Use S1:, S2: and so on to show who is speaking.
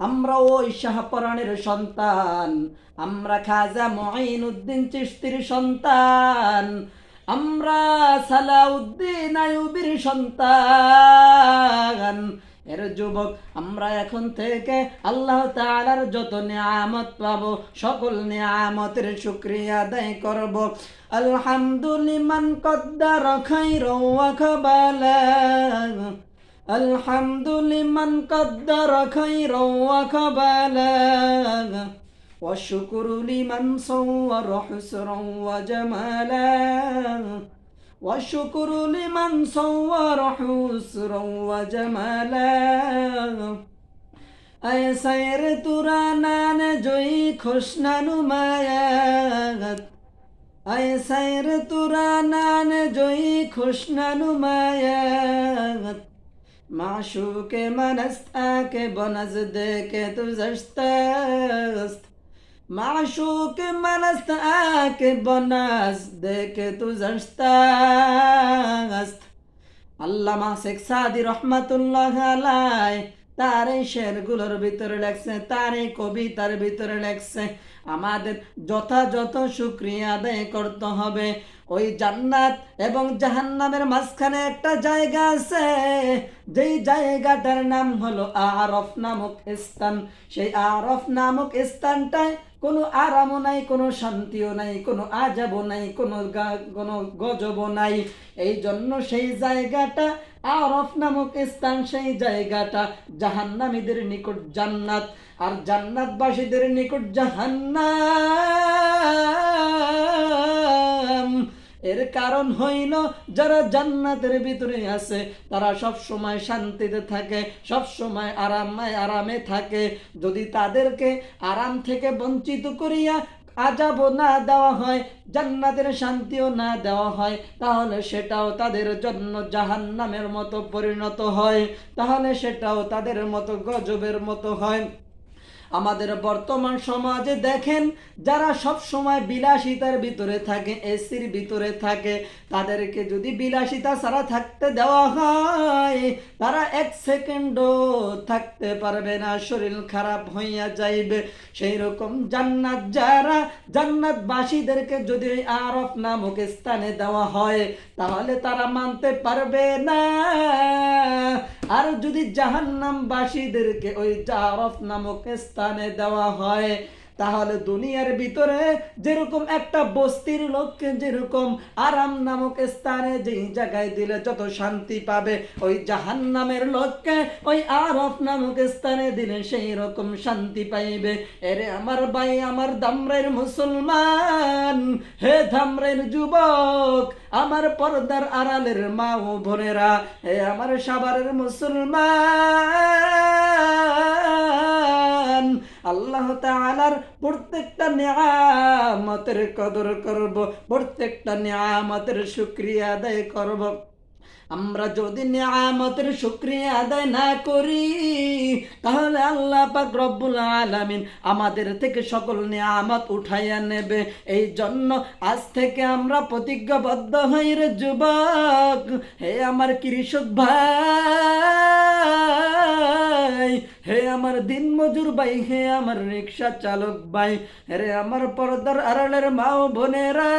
S1: আমরা ওই শাহপরাণের সন্তান, আমরা খাজা মুঈনুদ্দিন চিশতির সন্তান, আমরা সালাউদ্দিন আইয়ুবীর সন্তান। এর যুবক, আমরা এখন থেকে আল্লাহ তাআলার যত নিয়ামত পাবো সকল নিয়ামতের শুকরিয়া আদায় করব। আলহামদুলিমান কদ্দার খাইরা ওয়া কাবালা, আলহামদুলিমান কদ্দার খাইরা ওয়া কাবালা, ওয়া শুকরু লিমান সাওয়ারা হুসরান ওয়া জামালা, والشكر لمن صور حسرا وجمالا। اے سیر ترانان جوئی خوشننمایت، اے سیر ترانان جوئی خوشننمایت، معشوق من است آکے بنز دے کے تو زشتست، معشوق من است آکے بنز دے کے تو زشتست। আল্লামা শেখ সাদি রহমাতুল্লাহ আলাইহি তার এই শেরগুলোর ভিতরে লেখছে, তার এই কবিতার ভিতরে লেখছে, আমাদের যথাযথ শুকরিয়া আদায় করতে হবে। ওই জান্নাত এবং জাহান্নামের মাঝখানে একটা জায়গা আছে, যেই জায়গাটার নাম হলো আরফ নামক স্থান। সেই আরফ নামক স্থানটায় কোনো আরামও নাই, কোনো শান্তিও নাই, কোনো আজাবও নাই, কোনো গজবও নাই। এই জন্য সেই জায়গাটা আরফ নামক স্থান, সেই জায়গাটা জাহান্নামীদের নিকট জান্নাত, আর জান্নাতবাসীদের নিকট জাহান্নাম। এর কারণ হইল যারা জান্নাতের ভিতরে আছে তারা সব সময় শান্তিতে থাকে, সব সময় আরামে থাকে। যদি তাদেরকে আরাম থেকে বঞ্চিত করিয়া আযাব না দেওয়া হয়, জান্নাতের শান্তিও না দেওয়া হয়, তাহলে সেটাও তাদের জন্য জাহান্নামের মতো পরিণত হয়, তাহলে সেটাও তাদের মতো গজবের মতো হয়। আমাদের বর্তমান সমাজে দেখেন, যারা সব সময় বিলাসিতার ভিতরে থাকে, এসির ভিতরে থাকে, তাদেরকে যদি বিলাসিতা ছাড়া থাকতে দেওয়া হয় তারা এক সেকেন্ডও থাকতে পারবে না, শরীর খারাপ হইয়া যাইবে। সেই রকম জান্নাতবাসীদেরকে যদি আরফ নামক স্থানে দেওয়া হয় তাহলে তারা মানতে পারবে না। আর যদি জাহান্নামবাসীদেরকে ওই আরফ নামক স্থানে দেওয়া হয় তাহলে দুনিয়ার ভিতরে যেরকম একটা বস্তির লোককে যেরকম আরাম নামক স্থানে যেই জায়গায় দিলে যত শান্তি পাবে, ওই জাহান্নামের লোককে ওই আরফ নামক স্থানে দিলে সেই রকম শান্তি পাইবে। এরে আমার ভাই, আমার ধামরাইয়ের মুসলমান, হে ধামরাইয়ের যুবক, আমার পর্দার আড়ালের মা ও বোনেরা, হে আমার সাভারের মুসলমান, আল্লাহ তাআলার প্রত্যেকটা নিয়ামতের কদর করব, প্রত্যেকটা নিয়ামতের শুকরিয়া আদায় করব। আমরা যদি নিয়ামতের শুকরিয়া আদায় না করি তাহলে আল্লাহ পাক রব্বুল আলামিন আমাদের থেকে সকল নিয়ামত উঠাইয়া নেবে। এই জন্য আজ থেকে আমরা প্রতিজ্ঞাবদ্ধ হই রে যুবক, হে আমার কৃষক ভাই, হে আমার দিন মজুর ভাই, হে আমার রিক্সা চালক ভাই, হে আমার পর্দার আড়ালের মা ও বোনেরা,